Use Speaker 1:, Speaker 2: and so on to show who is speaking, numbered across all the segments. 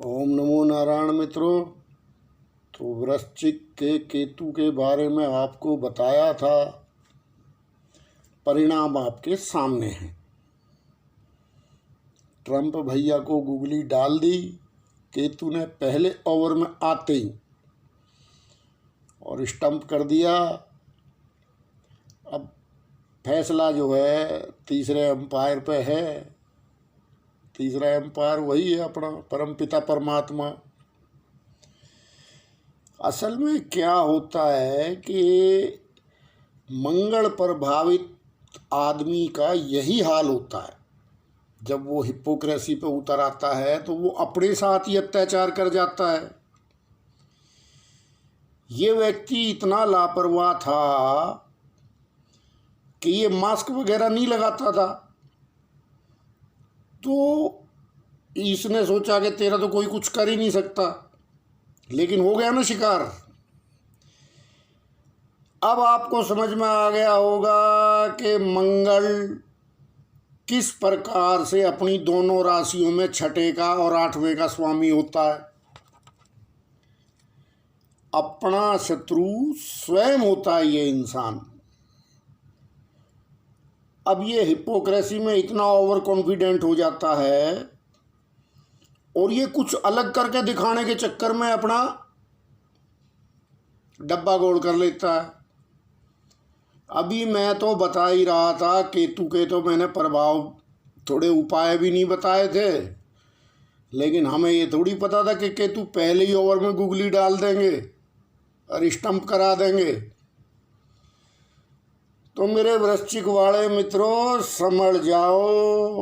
Speaker 1: ओम नमो नारायण मित्रों। तो वृश्चिक के केतु के बारे में आपको बताया था। परिणाम आपके सामने हैं। ट्रंप भैया को गुगली डाल दी केतु ने पहले ओवर में आते ही और स्टंप कर दिया। अब फैसला जो है तीसरे एम्पायर पे है। तीसरा एम्पायर वही है अपना परमपिता परमात्मा। असल में क्या होता है कि मंगल प्रभावित आदमी का यही हाल होता है। जब वो हिपोक्रेसी पे उतर आता है तो वो अपने साथ ही अत्याचार कर जाता है। ये व्यक्ति इतना लापरवाह था कि ये मास्क वगैरह नहीं लगाता था। तो इसने सोचा कि तेरा तो कोई कुछ कर ही नहीं सकता, लेकिन हो गया ना शिकार। अब आपको समझ में आ गया होगा कि मंगल किस प्रकार से अपनी दोनों राशियों में छठे का और आठवें का स्वामी होता है। अपना शत्रु स्वयं होता है ये इंसान। अब ये हिपोक्रेसी में इतना ओवर कॉन्फिडेंट हो जाता है और ये कुछ अलग करके दिखाने के चक्कर में अपना डब्बा गोल कर लेता है। अभी मैं तो बता ही रहा था केतु के तो मैंने प्रभाव थोड़े उपाय भी नहीं बताए थे, लेकिन हमें ये थोड़ी पता था कि केतु पहले ही ओवर में गुगली डाल देंगे और स्टंप करा देंगे। तो मेरे वृश्चिक वाले मित्रों समझ जाओ।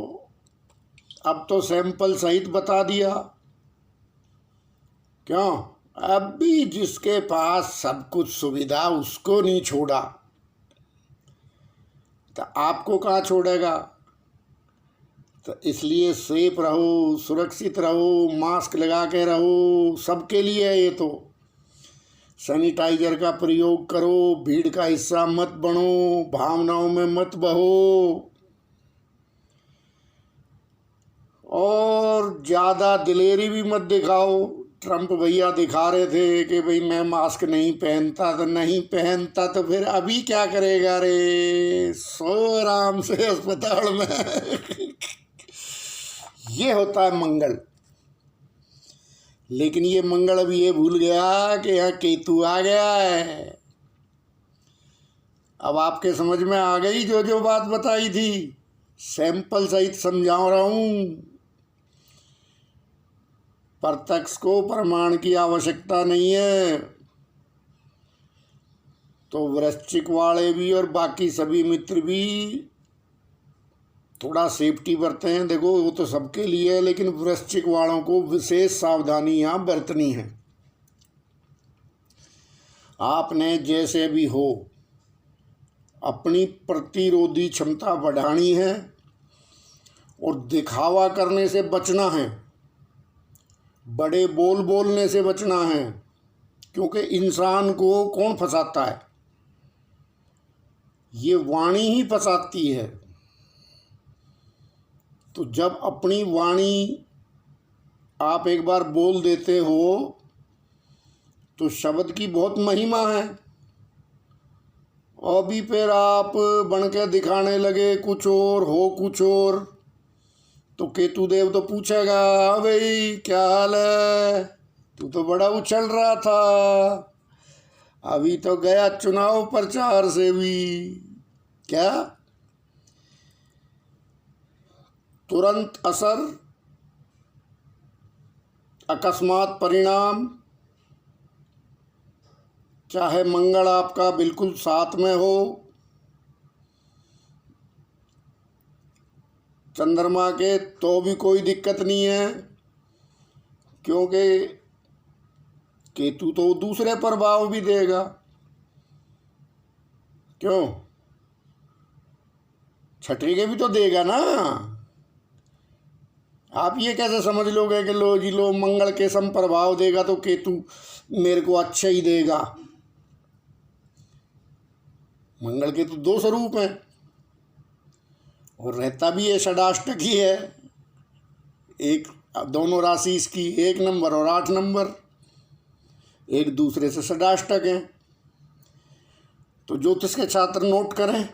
Speaker 1: अब तो सैंपल सहित बता दिया। क्यों? अब भी जिसके पास सब कुछ सुविधा उसको नहीं छोड़ा तो आपको कहाँ छोड़ेगा। तो इसलिए सेफ रहो, सुरक्षित रहो, मास्क लगा के रहो। सबके लिए है ये तो। सैनिटाइजर का प्रयोग करो, भीड़ का हिस्सा मत बनो, भावनाओं में मत बहो और ज़्यादा दिलेरी भी मत दिखाओ। ट्रंप भैया दिखा रहे थे कि भाई मैं मास्क नहीं पहनता, तो नहीं पहनता तो फिर अभी क्या करेगा रे? सो आराम से अस्पताल में। ये होता है मंगल। लेकिन ये मंगल अभी ये भूल गया कि यहाँ केतु आ गया है। अब आपके समझ में आ गई जो जो बात बताई थी। सैंपल सहित समझा रहा हूँ। प्रत्यक्ष को प्रमाण की आवश्यकता नहीं है। तो वृश्चिक वाले भी और बाकी सभी मित्र भी थोड़ा सेफ्टी बरते हैं। देखो वो तो सबके लिए है, लेकिन वृश्चिक वालों को विशेष सावधानी यहाँ बरतनी है। आपने जैसे भी हो अपनी प्रतिरोधी क्षमता बढ़ानी है और दिखावा करने से बचना है। बड़े बोल बोलने से बचना है, क्योंकि इंसान को कौन फंसाता है? ये वाणी ही फंसाती है। तो जब अपनी वाणी आप एक बार बोल देते हो तो शब्द की बहुत महिमा है। और भी फिर आप बन के दिखाने लगे कुछ और हो कुछ और, तो केतु देव तो पूछेगा भाई क्या हाल है, तू तो बड़ा उछल रहा था, अभी तो गया चुनाव प्रचार से भी। क्या तुरंत असर, अकस्मात परिणाम। चाहे मंगल आपका बिल्कुल साथ में हो, चंद्रमा के, तो भी कोई दिक्कत नहीं है, क्योंकि केतु तो दूसरे प्रभाव भी देगा। क्यों? छठे के भी तो देगा ना। आप ये कैसे समझ लोगे कि लो जी लो मंगल के सम प्रभाव देगा तो केतु मेरे को अच्छा ही देगा। मंगल के तो दो स्वरूप हैं और रहता भी है षडाष्टक ही है। एक अब दोनों राशि इसकी 1 नंबर और 8 नंबर एक दूसरे से सडाष्टक हैं। तो ज्योतिष के छात्र नोट करें,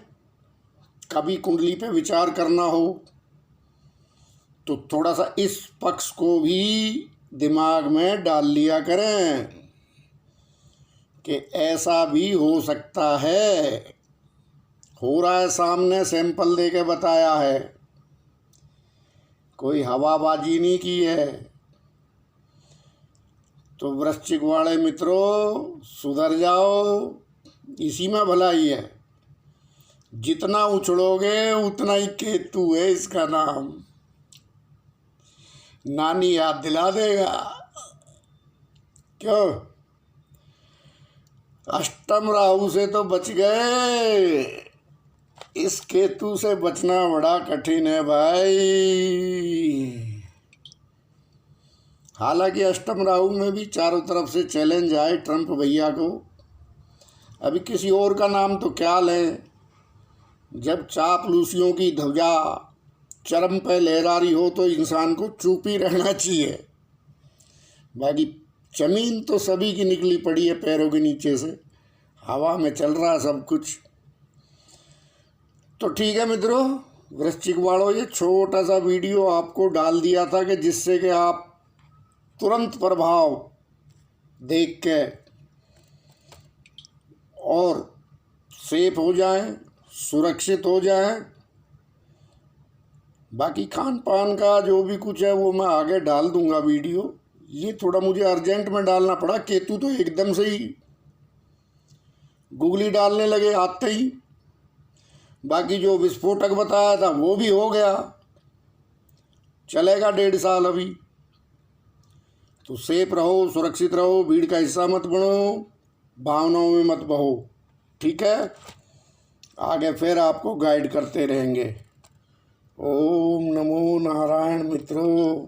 Speaker 1: कभी कुंडली पे विचार करना हो तो थोड़ा सा इस पक्ष को भी दिमाग में डाल लिया करें कि ऐसा भी हो सकता है। हो रहा है, सामने सैंपल दे के बताया है, कोई हवाबाजी नहीं की है। तो वृश्चिक वाले मित्रों सुधर जाओ, इसी में भलाई है। जितना उछलोगे उतना ही केतु है इसका नाम, नानी याद दिला देगा। क्यों? अष्टम राहु से तो बच गए, इस केतु से बचना बड़ा कठिन है भाई। हालांकि अष्टम राहु में भी चारों तरफ से चैलेंज आए ट्रंप भैया को। अभी किसी और का नाम तो क्या लें, जब चापलूसियों की ध्वजा चरम पे लहरा रही हो तो इंसान को चुप ही रहना चाहिए। बाकी जमीन तो सभी की निकली पड़ी है पैरों के नीचे से, हवा में चल रहा सब कुछ। तो ठीक है मित्रों, वृश्चिक वालों, ये छोटा सा वीडियो आपको डाल दिया था कि जिससे कि आप तुरंत प्रभाव देख के और सेफ हो जाएं, सुरक्षित हो जाएं। बाकी खान पान का जो भी कुछ है वो मैं आगे डाल दूंगा वीडियो। ये थोड़ा मुझे अर्जेंट में डालना पड़ा, केतु तो एकदम से ही गूगली डालने लगे आते ही। बाकी जो विस्फोटक बताया था वो भी हो गया, चलेगा 1.5 साल अभी। तो सेफ रहो, सुरक्षित रहो, भीड़ का हिस्सा मत बनो, भावनाओं में मत बहो। ठीक है, आगे फिर आपको गाइड करते रहेंगे। ओम नमो नारायण मित्रों।